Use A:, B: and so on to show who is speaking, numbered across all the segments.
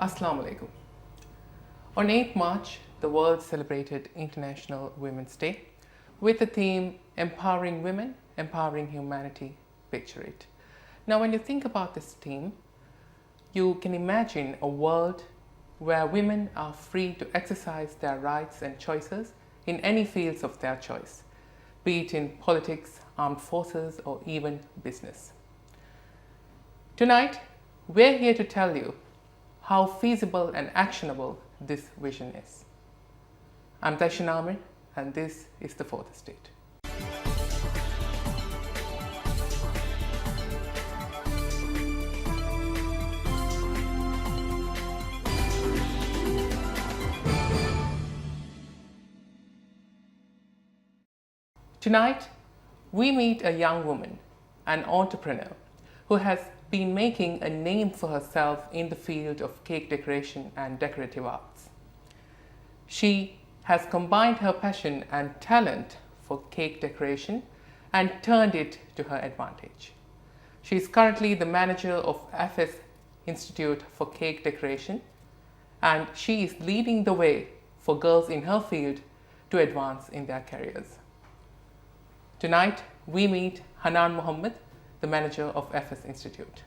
A: Assalamu alaikum. On 8th March, the world celebrated International Women's Day with the theme Empowering Women, Empowering Humanity, Picture It. Now, when you think about this theme, you can imagine a world where women are free to exercise their rights and choices in any fields of their choice, be it in politics, armed forces, or even business. Tonight, we're here to tell you how feasible and actionable this vision is. I'm Daishan Amir, and this is The Fourth Estate. Tonight, we meet a young woman, an entrepreneur, who has been making a name for herself in the field of cake decoration and decorative arts. She has combined her passion and talent for cake decoration and turned it to her advantage. She is currently the manager of FS Institute for Cake Decoration, and she is leading the way for girls in her field to advance in their careers. Tonight, we meet Hanan Mohammed, the manager of FS Institute.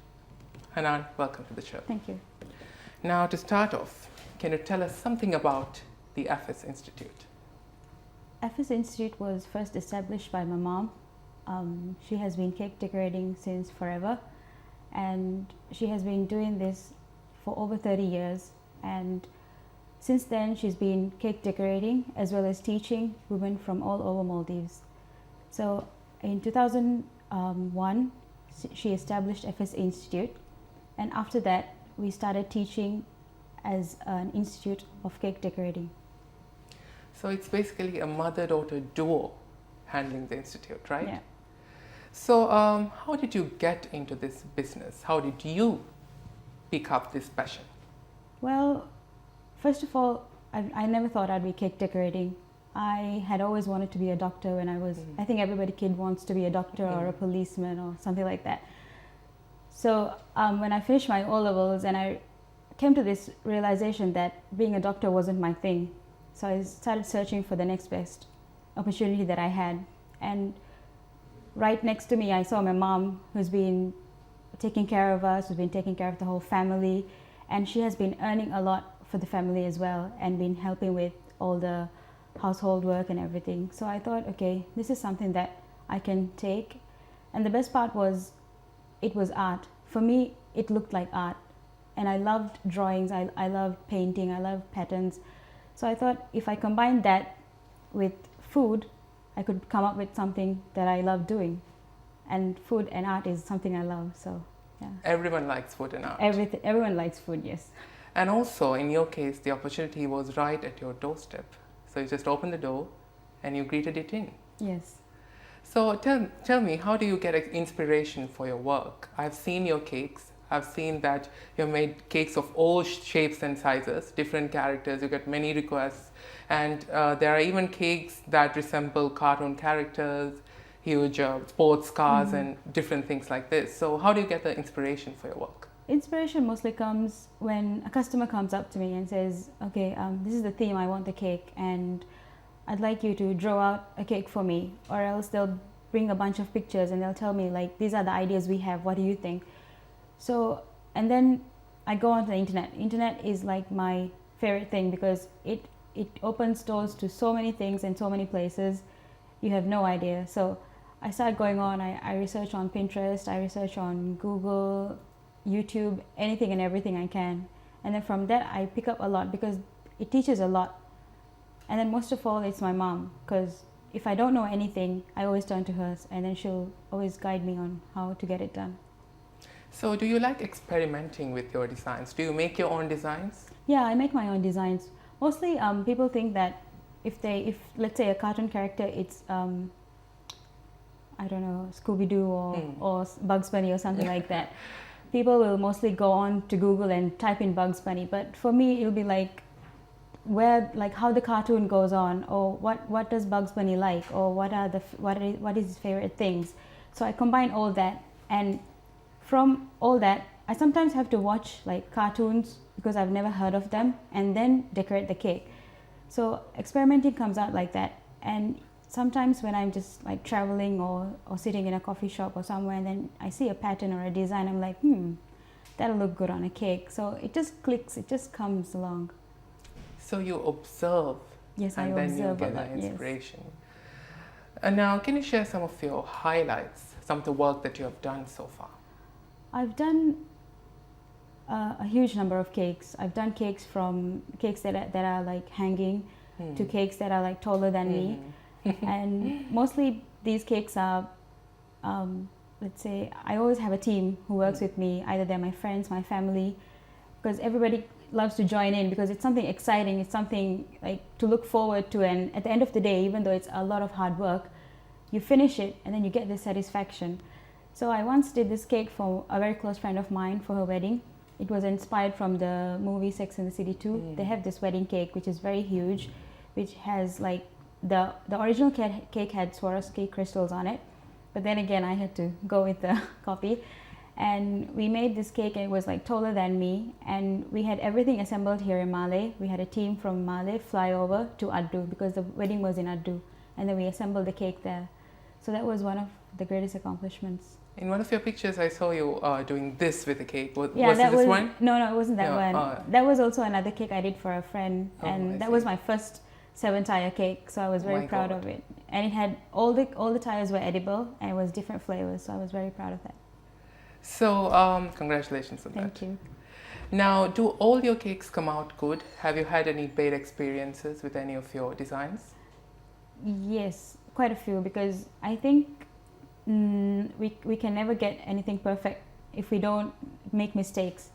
A: Hanan, welcome to the show.
B: Thank you.
A: Now, to start off, can you tell us something about the FS Institute?
B: FS Institute was first established by my mom. She has been cake decorating since forever, and she has been doing this for over 30 years. And since then, she's been cake decorating as well as teaching women from all over Maldives. So in 2001, she established FS Institute, and after that, we started teaching as an institute of cake decorating.
A: So it's basically a mother-daughter duo handling the institute, right?
B: Yeah.
A: So how did you get into this business? How did you pick up this passion?
B: Well, first of all, I never thought I'd be cake decorating. I had always wanted to be a doctor when I was, I think every kid wants to be a doctor or a policeman or something like that. So when I finished my O-levels, and I came to this realization that being a doctor wasn't my thing. So I started searching for the next best opportunity that I had. And right next to me, I saw my mom, who's been taking care of us, who's been taking care of the whole family. And she has been earning a lot for the family as well, and been helping with all the household work and everything. So I thought, okay, this is something that I can take. And the best part was, it was art. For me, it looked like art. And I loved drawings, I loved painting, I loved patterns. So I thought if I combined that with food, I could come up with something that I love doing. And food and art is something I love, so yeah.
A: Everyone likes food and art.
B: Everyone likes food, yes.
A: And also, in your case, the opportunity was right at your doorstep. So you just opened the door and you greeted it in.
B: Yes.
A: So tell me, how do you get inspiration for your work? I've seen your cakes. I've seen that you've made cakes of all shapes and sizes, different characters. You get many requests. And there are even cakes that resemble cartoon characters, huge sports cars, and different things like this. So how do you get the inspiration for your work?
B: Inspiration mostly comes when a customer comes up to me and says, okay, this is the theme, I want the cake, and I'd like you to draw out a cake for me. Or else they'll bring a bunch of pictures and they'll tell me, like, these are the ideas we have, what do you think? So, and then I go onto the internet. Internet is like my favorite thing because it opens doors to so many things and so many places. You have no idea. So I start going on, I research on Pinterest, I research on Google, YouTube, anything and everything I can. And then from that, I pick up a lot because it teaches a lot. And then most of all, it's my mom, because if I don't know anything, I always turn to her, and then she'll always guide me on how to get it done.
A: So do you like experimenting with your designs? Do you make your own designs?
B: Yeah, I make my own designs. Mostly people think that if let's say a cartoon character, it's I don't know, Scooby-Doo or Bugs Bunny or something like that. People will mostly go on to Google and type in Bugs Bunny, but for me it'll be like how the cartoon goes on, or what does Bugs Bunny like, or what is his favorite things. So I combine all that, and from all that I sometimes have to watch like cartoons because I've never heard of them and then decorate the cake. So experimenting comes out like that. And sometimes when I'm just like traveling or sitting in a coffee shop or somewhere and then I see a pattern or a design, I'm like, that'll look good on a cake. So it just clicks, it just comes along.
A: So you observe,
B: Yes, I
A: and then you
B: observe a
A: get
B: lot,
A: the
B: yes.
A: inspiration. And now, can you share some of your highlights, some of the work that you have done so far?
B: I've done a huge number of cakes. I've done cakes from cakes that are like hanging to cakes that are like taller than me. And mostly these cakes are, let's say, I always have a team who works with me. Either they're my friends, my family, because everybody loves to join in because it's something exciting. It's something like to look forward to. And at the end of the day, even though it's a lot of hard work, you finish it and then you get the satisfaction. So I once did this cake for a very close friend of mine for her wedding. It was inspired from the movie Sex and the City 2. They have this wedding cake which is very huge, which has like the original cake had Swarovski crystals on it, but then again I had to go with the copy. And we made this cake and it was like taller than me, and we had everything assembled here in Malé. We had a team from Malé fly over to Addu because the wedding was in Addu, and then we assembled the cake there. So that was one of the greatest accomplishments.
A: In one of your pictures, I saw you doing this with the cake. Was
B: that
A: this one?
B: No, it wasn't that
A: No,
B: one. That was also another cake I did for a friend,
A: Oh,
B: and
A: I
B: that
A: see.
B: was my first 7-tire cake. So I was very
A: My
B: proud
A: God.
B: of it, and it had all the tires were edible, and it was different flavors. So I was very proud of that.
A: So, congratulations on that.
B: Thank you.
A: Now, do all your cakes come out good? Have you had any bad experiences with any of your designs?
B: Yes, quite a few, because I think we can never get anything perfect if we don't make mistakes.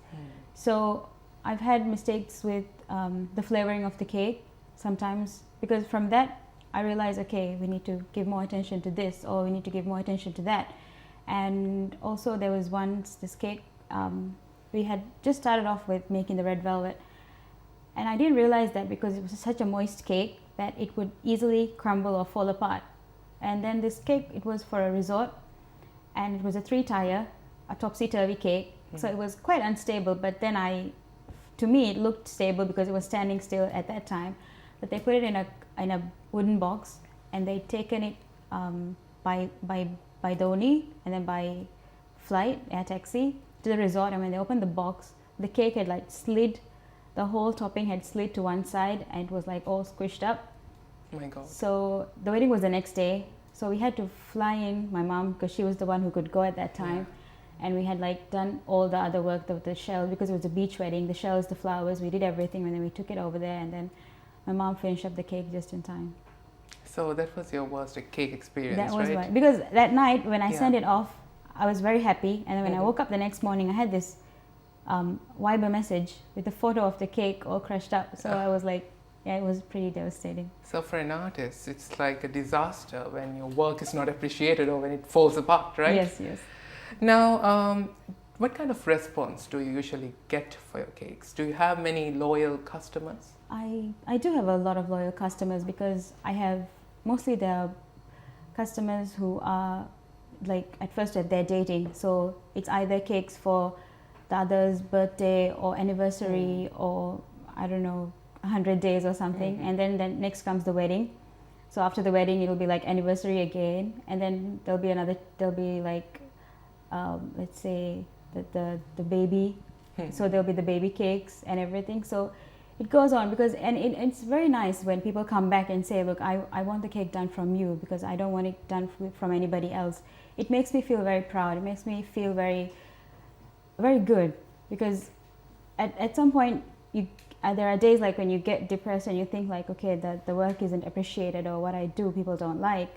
B: So I've had mistakes with the flavoring of the cake sometimes, because from that I realized, okay, we need to give more attention to this, or we need to give more attention to that. And also there was once this cake, we had just started off with making the red velvet, and I didn't realize that because it was such a moist cake that it would easily crumble or fall apart. And then this cake, it was for a resort, and it was a 3-tire, a topsy-turvy cake. So it was quite unstable, but then to me it looked stable because it was standing still at that time. But they put it in a wooden box, and they'd taken it by Dhoni and then by flight, air taxi, to the resort. And when they opened the box, the cake had like slid, the whole topping had slid to one side, and it was like all squished up.
A: Oh my God.
B: So the wedding was the next day, so we had to fly in my mom because she was the one who could go at that time. And we had like done all the other work, the shell, because it was a beach wedding, the shells, the flowers, we did everything, and then we took it over there, and then my mom finished up the cake just in time.
A: So that was your worst cake experience,
B: That was
A: right?
B: why, because that night when I
A: Yeah.
B: sent it off, I was very happy, and then when I woke up the next morning, I had this Viber message with a photo of the cake all crushed up. So I was like, yeah, it was pretty devastating.
A: So for an artist, it's like a disaster when your work is not appreciated or when it falls apart, right?
B: Yes, yes.
A: Now, what kind of response do you usually get for your cakes? Do you have many loyal customers?
B: I do have a lot of loyal customers, because I have mostly the customers who are like at first they're dating, so it's either cakes for the other's birthday or anniversary or I don't know, 100 days or something, and then next comes the wedding. So after the wedding it'll be like anniversary again, and then there'll be like let's say the baby, so there'll be the baby cakes and everything. So it goes on, because it's very nice when people come back and say, look, I want the cake done from you because I don't want it done from anybody else. It makes me feel very proud. It makes me feel very, very good, because at some point there are days like when you get depressed and you think like, okay, the work isn't appreciated, or what I do people don't like.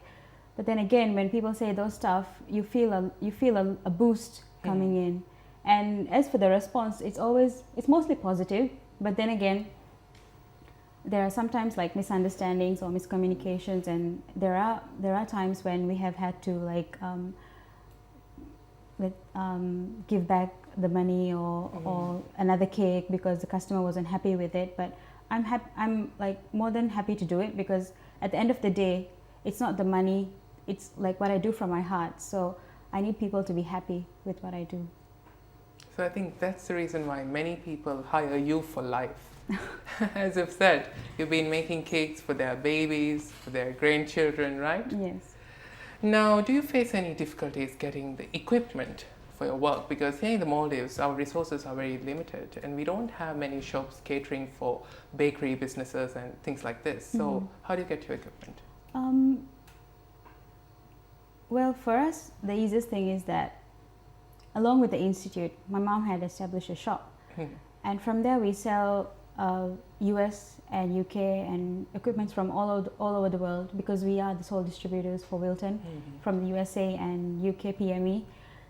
B: But then again, when people say those stuff, you feel a boost coming in. And as for the response, it's mostly positive. But then again, there are sometimes like misunderstandings or miscommunications, and there are times when we have had to like give back the money or another cake because the customer wasn't happy with it. But I'm like more than happy to do it, because at the end of the day, it's not the money, it's like what I do from my heart. So I need people to be happy with what I do.
A: So I think that's the reason why many people hire you for life. As you've said, you've been making cakes for their babies, for their grandchildren, right?
B: Yes.
A: Now, do you face any difficulties getting the equipment for your work? Because here in the Maldives, our resources are very limited and we don't have many shops catering for bakery businesses and things like this. So, how do you get your equipment?
B: Well, for us, the easiest thing is that along with the institute, my mom had established a shop. And from there, we sell US and UK and equipments from all over the world, because we are the sole distributors for Wilton from the USA and UK PME.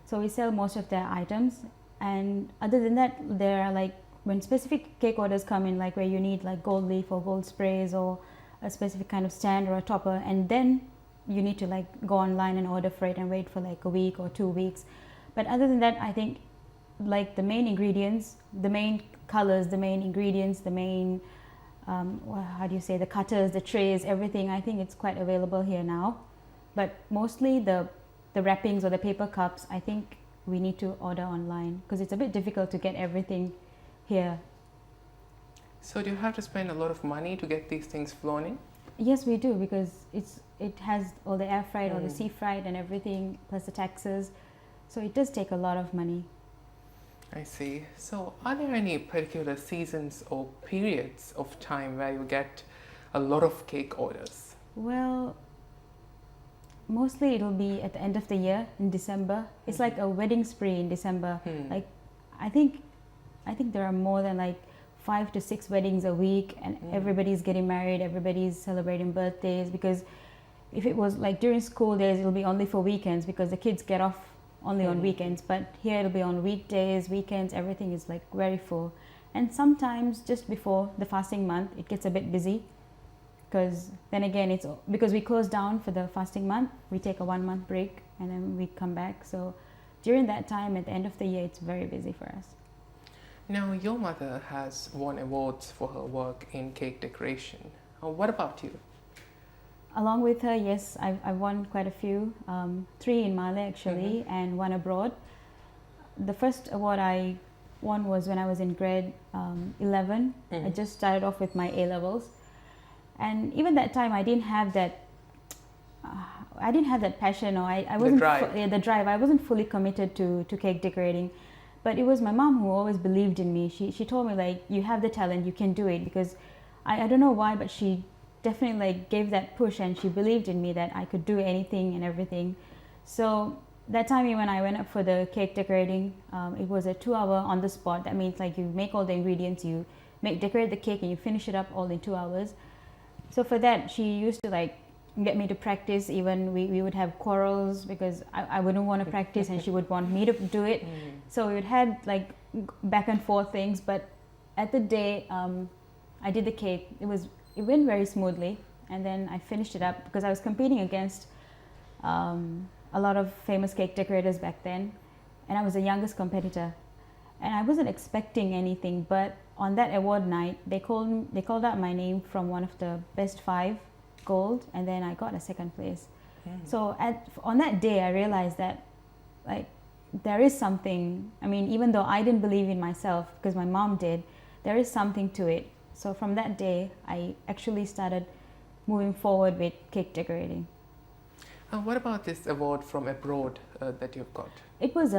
B: So we sell most of their items. And other than that, there are like, when specific cake orders come in, like where you need like gold leaf or gold sprays or a specific kind of stand or a topper, and then you need to like go online and order for it and wait for like a week or 2 weeks. But other than that, I think like the main ingredients, the main colors, the main ingredients, the main, how do you say, the cutters, the trays, everything, I think it's quite available here now. But mostly the wrappings or the paper cups, I think we need to order online because it's a bit difficult to get everything here.
A: So do you have to spend a lot of money to get these things flown in?
B: Yes, we do, because it has all the air freight or the sea freight and everything, plus the taxes. So it does take a lot of money.
A: I see. So are there any particular seasons or periods of time where you get a lot of cake orders?
B: Well, mostly it'll be at the end of the year in December. It's like a wedding spree in December. Like I think there are more than like 5 to 6 weddings a week, and everybody's getting married, everybody's celebrating birthdays, because if it was like during school days, it'll be only for weekends because the kids get off only on weekends, but here it'll be on weekdays, weekends, everything is like very full. And sometimes just before the fasting month, it gets a bit busy, because then again, it's because we close down for the fasting month, we take a 1 month break and then we come back. So during that time at the end of the year, it's very busy for us.
A: Now, your mother has won awards for her work in cake decoration. What about you?
B: Along with her, yes, I've won quite a few, 3 in Mali actually, and 1 abroad. The first award I won was when I was in grade 11. I just started off with my A-levels. And even that time, I didn't have that passion, or I wasn't the drive. I wasn't fully committed to cake decorating. But it was my mom who always believed in me. She told me, like, you have the talent, you can do it, because I don't know why, but she definitely like gave that push, and she believed in me that I could do anything and everything. So that time when I went up for the cake decorating, it was a 2-hour on the spot. That means like you make all the ingredients, you decorate the cake, and you finish it up all in 2 hours. So for that, she used to like get me to practice. Even we would have quarrels because I wouldn't want to practice and she would want me to do it. So we would had like back and forth things. But at the day I did the cake, it went very smoothly, and then I finished it up because I was competing against a lot of famous cake decorators back then, and I was the youngest competitor, and I wasn't expecting anything. But on that award night, they called out my name from one of the best 5 gold, and then I got a 2nd place. So on that day, I realized that like there is something. I mean, even though I didn't believe in myself because my mom did, there is something to it. So from that day, I actually started moving forward with cake decorating.
A: What about this award from abroad that you've got?
B: It was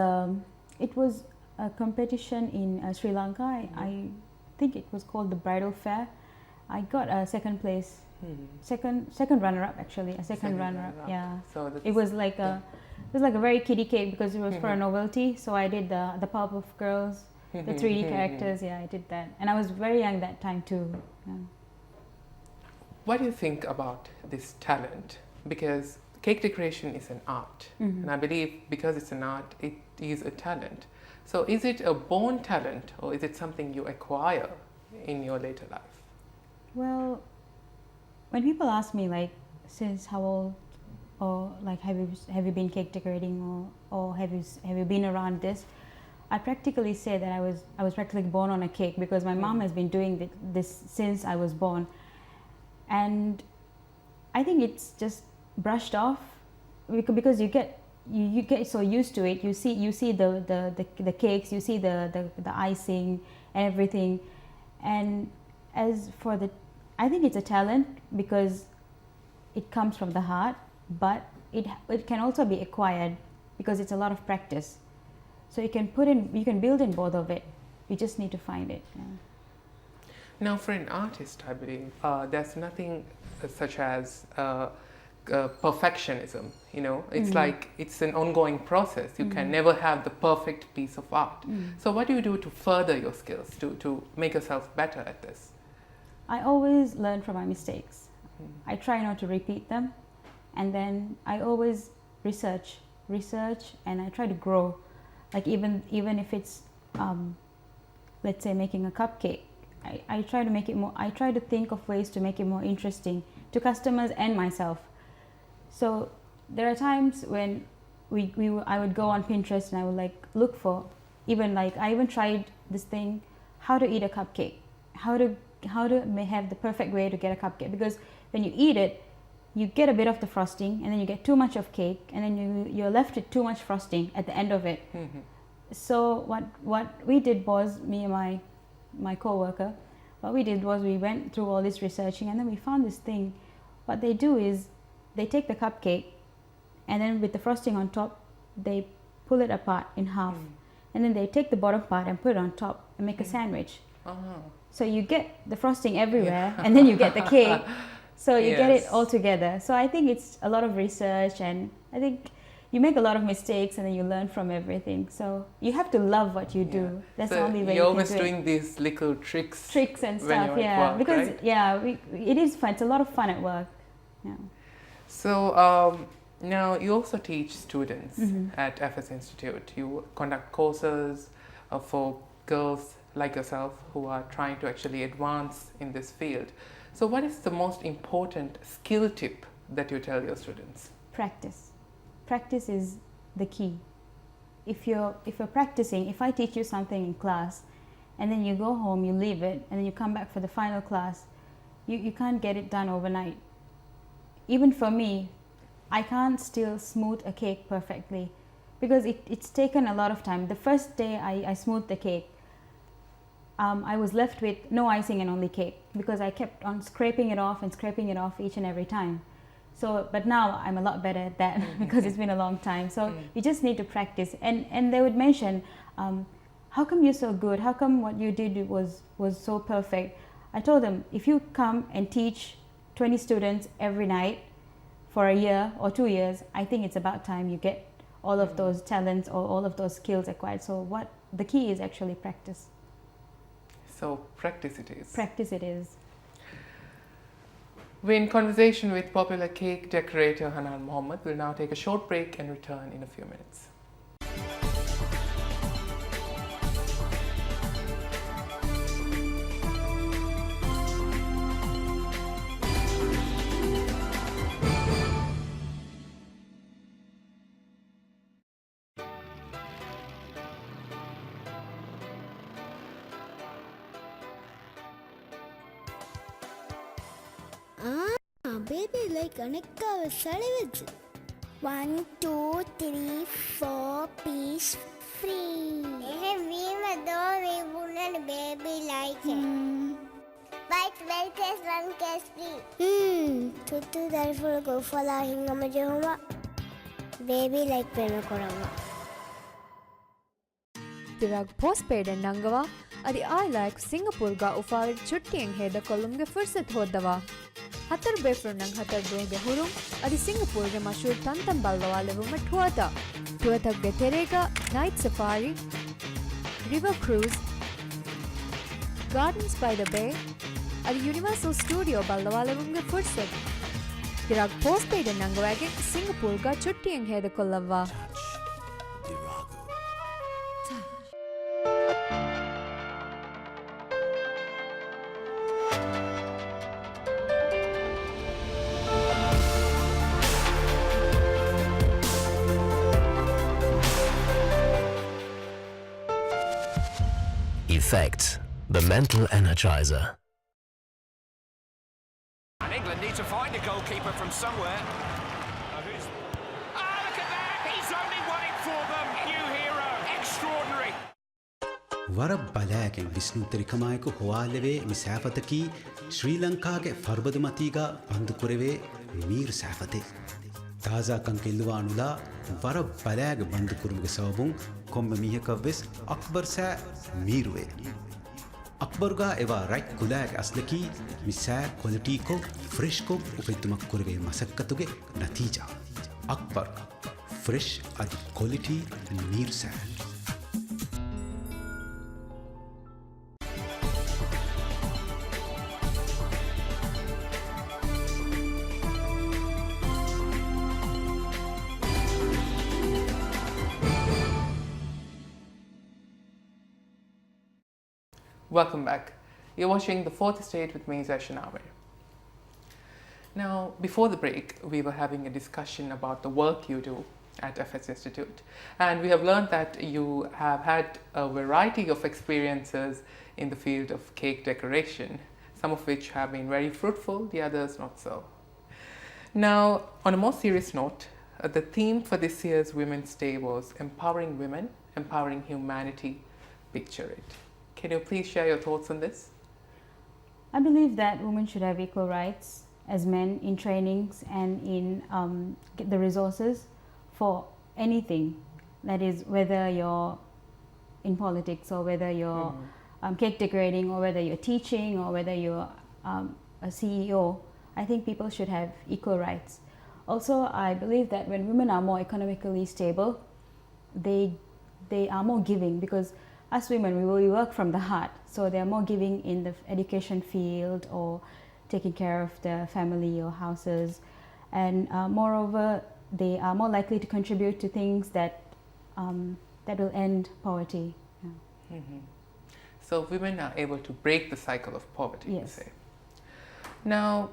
B: a competition in Sri Lanka. I think it was called the Bridal Fair. I got a 2nd place, second runner-up actually, a second runner-up. Yeah. So it was like a very kiddie cake because it was for a novelty. So I did the Powerpuff Girls, the 3D characters. Yeah, I did that, and I was very young that time too. Yeah.
A: What do you think about this talent? Because cake decoration is an art, and I believe because it's an art, it is a talent. So is it a born talent, or is it something you acquire in your later life?
B: Well, when people ask me like, since how old, or like have you been cake decorating, or have you been around this, I practically say that I was practically born on a cake, because my mom has been doing this since I was born, and I think it's just brushed off because you get you get so used to it. You see the cakes, you see the icing and everything. And as for I think it's a talent because it comes from the heart, but it can also be acquired because it's a lot of practice. So you can build in both of it. You just need to find it. Yeah.
A: Now, for an artist, I believe there's nothing such as perfectionism. You know, it's like it's an ongoing process. You can never have the perfect piece of art. So, what do you do to further your skills to make yourself better at this?
B: I always learn from my mistakes. I try not to repeat them, and then I always research, and I try to grow. Like even if it's let's say making a cupcake, I try to make it more. I try to think of ways to make it more interesting to customers and myself. So there are times when I would go on Pinterest and I would like look for I even tried this thing, how to eat a cupcake, how to have the perfect way to get a cupcake, because when you eat it, you get a bit of the frosting and then you get too much of cake and then you're left with too much frosting at the end of it. So what we did was, me and my co-worker, what we did was we went through all this researching, and then we found this thing. What they do is they take the cupcake and then with the frosting on top, they pull it apart in half, and then they take the bottom part and put it on top and make a sandwich. So you get the frosting everywhere and then you get the cake. So you get it all together. So I think it's a lot of research, and I think you make a lot of mistakes and then you learn from everything. So you have to love what you do. That's
A: so
B: the only way
A: you're
B: you
A: always
B: can do
A: doing these little tricks
B: and stuff.
A: when you're at work,
B: because
A: right?
B: it is fun. It's a lot of fun at work. Yeah.
A: So now you also teach students at FS Institute. You conduct courses for girls like yourself who are trying to actually advance in this field. So what is the most important skill tip that you tell your students?
B: Practice. Practice is the key. If you're practicing, if I teach you something in class and then you go home, you leave it, and then you come back for the final class, you can't get it done overnight. Even for me, I can't still smooth a cake perfectly because it's taken a lot of time. The first day I smoothed the cake, I was left with no icing and only cake because I kept on scraping it off each and every time. So, but now I'm a lot better at that because it's been a long time. So you just need to practice. And they would mention, how come you're so good? How come what you did was so perfect? I told them, if you come and teach 20 students every night for a year or 2 years, I think it's about time you get all of those talents or all of those skills acquired. So the key is actually practice.
A: So practice it is.
B: Practice it is.
A: We're in conversation with popular cake decorator Hanan Mohammed. We'll now take a short break and return in a few minutes.
C: Baby like Anika Salivage. 1, 2, 3, 4 piece free. We wouldn't baby like it. But one case free. Tutu therefore go for la hingamajoma. Baby like Penakorama.
D: Tirag postpaid and Nangava, Adi I like Singapore ga ufar chutting head the column fursat hodava. Hatar Befron and Hatar Doge Hurum, Adi Singapore ge mashur Tantam Balwa level Matuata, Tuata Geterega, Night Safari, River Cruise, Gardens by the Bay, Adi Universal Studio Balwa level fursat. Tirag postpaid and Nangawag, Singapore ga chutting head the colava.
E: Effect, the mental energizer.
F: And England need to find a goalkeeper from somewhere. Look at that! He's ವರ ಬಲಾಗೆ ವಿಷ್ಣು ತೆರಿಕಮಾಯಕು ಹೋವಾಲೆವೆ ಮಿಸಾಫತಕಿ ಶ್ರೀಲಂಕಾಗೆ ಫರ್ಬದ ಮತೀಗ ಬಂದು ಕುರೆವೆ ಮೀರ್ ಸಾಫತೆ ತಾಜಾ ಕಂಕೆಲ್ಲುವಾನುಲ ವರ ಬಲಾಗೆ ಬಂದು ಕುರುವಿಗೆ ಸಬಬುಂ ಕೊಮ್ಮೆ ಮೀಹಕವೆಸ್ ಅಕ್ಬರ್ ಸಾ ಮೀರುವೆ ಅಕ್ಬರ್ಗಾ ಎವಾ right ಕುಲಾಗೆ ಅಸ್ಲಕಿ Misa ಕ್ವಾಲಿಟಿಕೊ ಫ್ರೆಶ್ಕೊ ಉಪೆತ್ತುಮಕ್ ಕುರುವೆ ಮಸಕ್ಕತುಗೆ ನತೀಜಾ Akbar fresh ಅದಿ quality Mir saw
A: Welcome back. You're watching The Fourth Estate with me, Zaishan Amir. Now, before the break, we were having a discussion about the work you do at FS Institute. And we have learned that you have had a variety of experiences in the field of cake decoration, some of which have been very fruitful, the others not so. Now, on a more serious note, the theme for this year's Women's Day was Empowering Women, Empowering Humanity. Picture it. Can you please share your thoughts on this?
B: I believe that women should have equal rights as men in trainings and in get the resources for anything. That is, whether you're in politics or whether you're cake decorating or whether you're teaching or whether you're a CEO. I think people should have equal rights. Also, I believe that when women are more economically stable, they are more giving, because us women, we work from the heart, so they are more giving in the education field or taking care of their family or houses, and moreover, they are more likely to contribute to things that will end poverty. Yeah.
A: So women are able to break the cycle of poverty,
B: Yes.
A: you say. Now,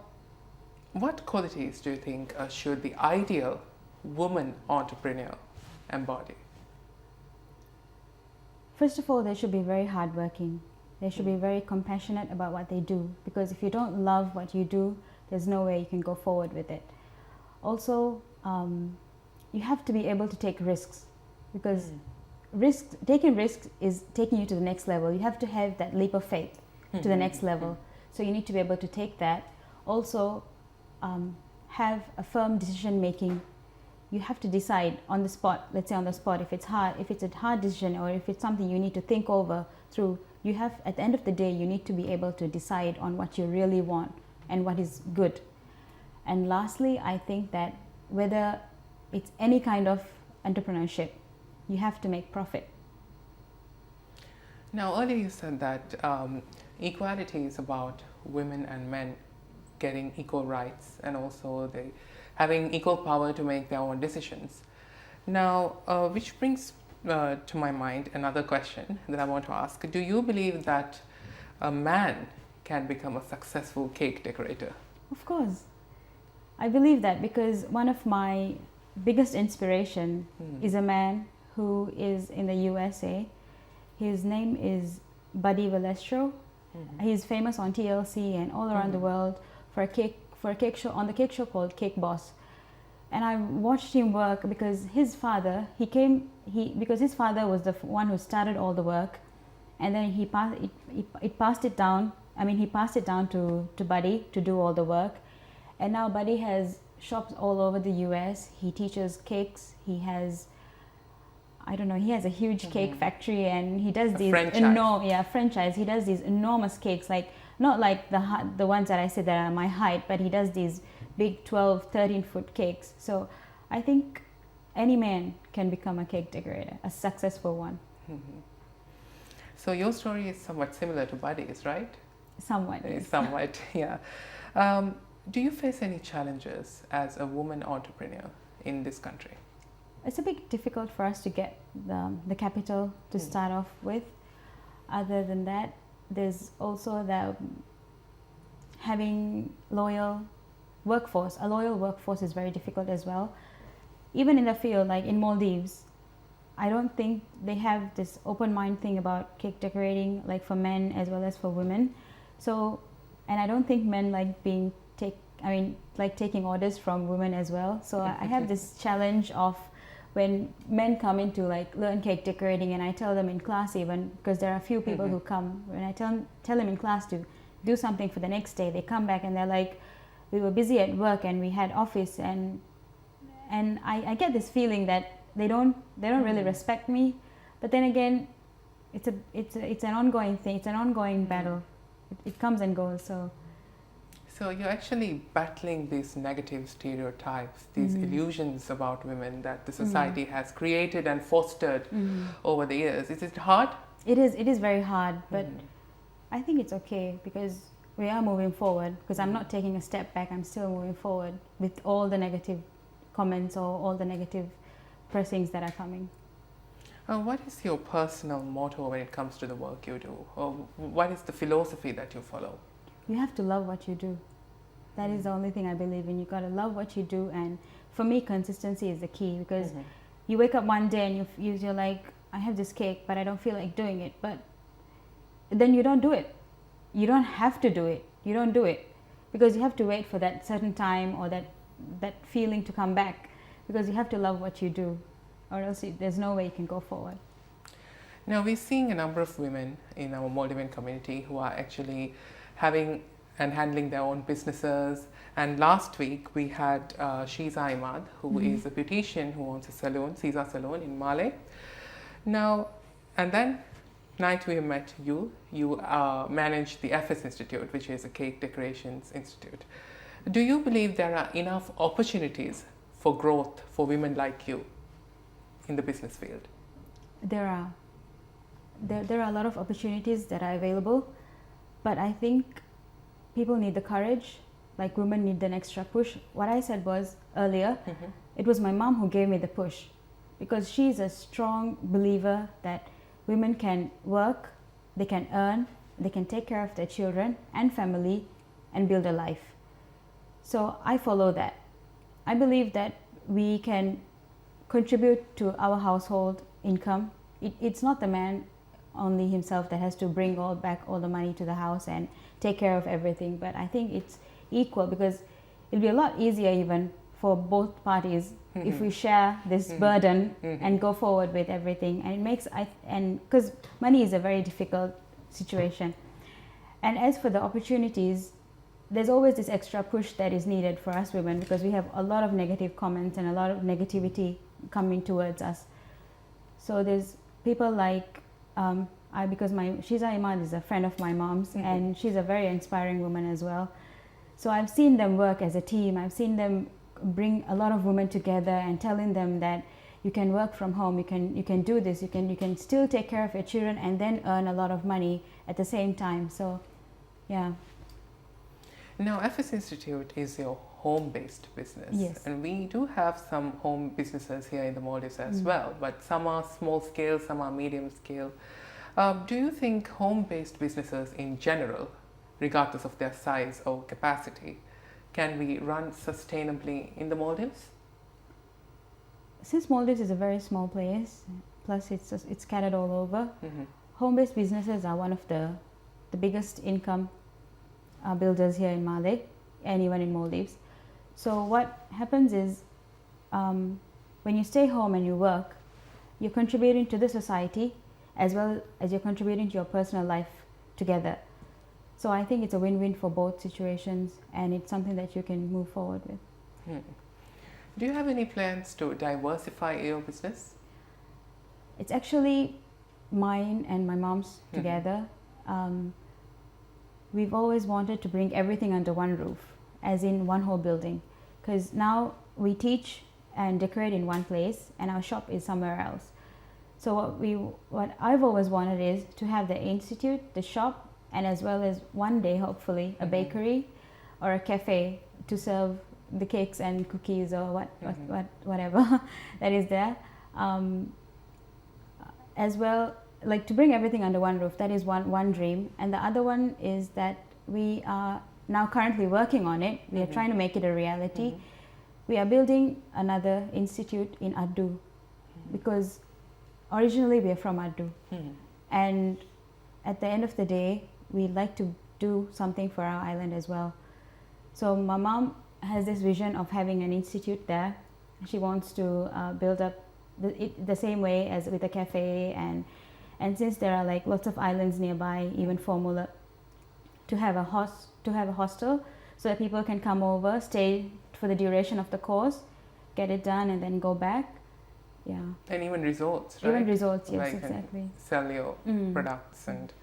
A: what qualities do you think should the ideal woman entrepreneur embody?
B: First of all, they should be very hardworking. They should be very compassionate about what they do, because if you don't love what you do, there's no way you can go forward with it. Also, you have to be able to take risks, because taking risks is taking you to the next level. You have to have that leap of faith to the next level. So you need to be able to take that. Also, have a firm decision making. You have to decide on the spot, let's say on the spot, if it's a hard decision, or if it's something you need to think over through. You have, at the end of the day, you need to be able to decide on what you really want and what is good. And lastly, I think that whether it's any kind of entrepreneurship, you have to make profit.
A: Now, earlier you said that equality is about women and men getting equal rights, and also they having equal power to make their own decisions. Now, which brings to my mind another question that I want to ask. Do you believe that a man can become a successful cake decorator?
B: Of course. I believe that, because one of my biggest inspiration is a man who is in the USA. His name is Buddy Valestro. He's famous on TLC and all around the world for a cake show, on the cake show called Cake Boss. And I watched him work because his father, because his father was the one who started all the work, and then he passed it down. I mean, he passed it down to Buddy to do all the work, and now Buddy has shops all over the US. He teaches cakes. He has, I don't know, he has a huge cake factory, and he does these franchise. He does these enormous cakes, like not like the ones that I said that are my height, but he does these big 12, 13-foot cakes. So I think any man can become a cake decorator, a successful one.
A: So your story is somewhat similar to Buddy's, right?
B: Somewhat.
A: Somewhat, yeah. Do you face any challenges as a woman entrepreneur in this country?
B: It's a bit difficult for us to get the capital to start off with. Other than that, there's also having a loyal workforce is very difficult as well. Even in the field, like in Maldives, I don't think they have this open mind thing about cake decorating, like for men as well as for women. So, and I don't think men like taking orders from women as well. So I have this challenge of when men come in to like learn cake decorating, and I tell them in class, even because there are a few people who come, when I tell them in class to do something for the next day, they come back and they're like, we were busy at work and we had office, and I get this feeling that they don't really respect me. But then again, it's an ongoing thing. It's an ongoing battle. It comes and goes.
A: So you're actually battling these negative stereotypes, these illusions about women that the society has created and fostered over the years. Is it hard?
B: It is very hard, but I think it's okay because we are moving forward, because I'm not taking a step back. I'm still moving forward with all the negative comments or all the negative pressings that are coming.
A: What is your personal motto when it comes to the work you do? Or what is the philosophy that you follow?
B: You have to love what you do. That is the only thing I believe in. You got to love what you do, and for me, consistency is the key, because you wake up one day and you're like, I have this cake, but I don't feel like doing it. But then you don't do it. You don't have to do it. You don't do it because you have to wait for that certain time or that feeling to come back, because you have to love what you do, or else there's no way you can go forward.
A: Now, we're seeing a number of women in our Maldivian community who are actually having and handling their own businesses. And last week we had Shiza Imad, who is a beautician who owns a salon, Caesar Salon in Malé. Now, and then night we met you. You manage the FS Institute, which is a cake decorations institute. Do you believe there are enough opportunities for growth for women like you in the business field?
B: There are a lot of opportunities that are available, but I think people need the courage, like women need an extra push. What I said was earlier, it was my mom who gave me the push, because she's a strong believer that women can work, they can earn, they can take care of their children and family and build a life. So I follow that. I believe that we can contribute to our household income. It's not the man only himself that has to bring back all the money to the house and take care of everything, but I think it's equal, because it'll be a lot easier even for both parties if we share this burden and go forward with everything. And it makes because money is a very difficult situation. And as for the opportunities, there's always this extra push that is needed for us women, because we have a lot of negative comments and a lot of negativity coming towards us. So there's people like because Shiza Imad is a friend of my mom's, and she's a very inspiring woman as well. So I've seen them work as a team. I've seen them bring a lot of women together and telling them that you can work from home, you can do this, you can still take care of your children and then earn a lot of money at the same time. So yeah.
A: Now, FS Institute is your home-based business.
B: Yes.
A: And we do have some home businesses here in the Maldives as well, but some are small scale, some are medium scale. Do you think home-based businesses in general, regardless of their size or capacity, can be run sustainably in the Maldives?
B: Since Maldives is a very small place, plus it's scattered all over, home-based businesses are one of the biggest income builders here in Malé and even in Maldives. So what happens is, when you stay home and you work, you're contributing to the society as well as you're contributing to your personal life together. So I think it's a win-win for both situations, and it's something that you can move forward with.
A: Do you have any plans to diversify your business?
B: It's actually mine and my mom's together. We've always wanted to bring everything under one roof, as in one whole building, because now we teach and decorate in one place and our shop is somewhere else. So what I've always wanted is to have the institute, the shop, and as well as one day hopefully a bakery or a cafe to serve the cakes and cookies or whatever that is there. As well, like to bring everything under one roof. That is one dream. And the other one is that we are now currently working on it. We are trying to make it a reality. We are building another institute in Addu, because originally we are from Addu. And at the end of the day, we'd like to do something for our island as well. So my mom has this vision of having an institute there. She wants to build up the same way as with a cafe, and since there are like lots of islands nearby, even Formula, to have a hostel so that people can come over, stay for the duration of the course, get it done, and then go back. Yeah.
A: And even resorts, right?
B: Even resorts, yes,
A: Where you can
B: exactly.
A: sell your products and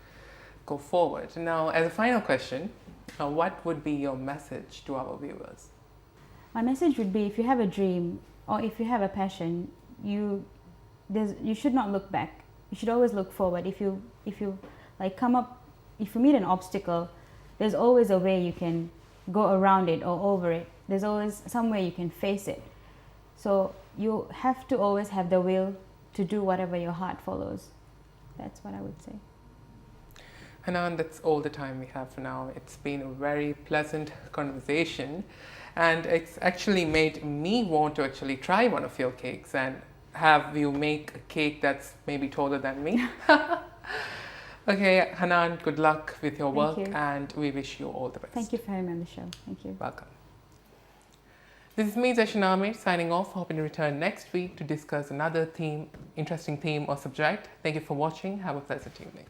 A: go forward. Now, as a final question, what would be your message to our viewers?
B: My message would be, if you have a dream or if you have a passion, you should not look back. You should always look forward. If you like if you meet an obstacle, there's always a way you can go around it or over it. There's always some way you can face it. So you have to always have the will to do whatever your heart follows. That's what I would say.
A: Hanan, that's all the time we have for now. It's been a very pleasant conversation, and it's actually made me want to actually try one of your cakes and have you make a cake that's maybe taller than me. Okay, Hanan, good luck with your work,
B: Thank you.
A: and we wish you all the best.
B: Thank you for having me on the show. Thank you.
A: Welcome. This is me, Zashin Ahmed, signing off. Hoping to return next week to discuss another interesting theme or subject. Thank you for watching. Have a pleasant evening.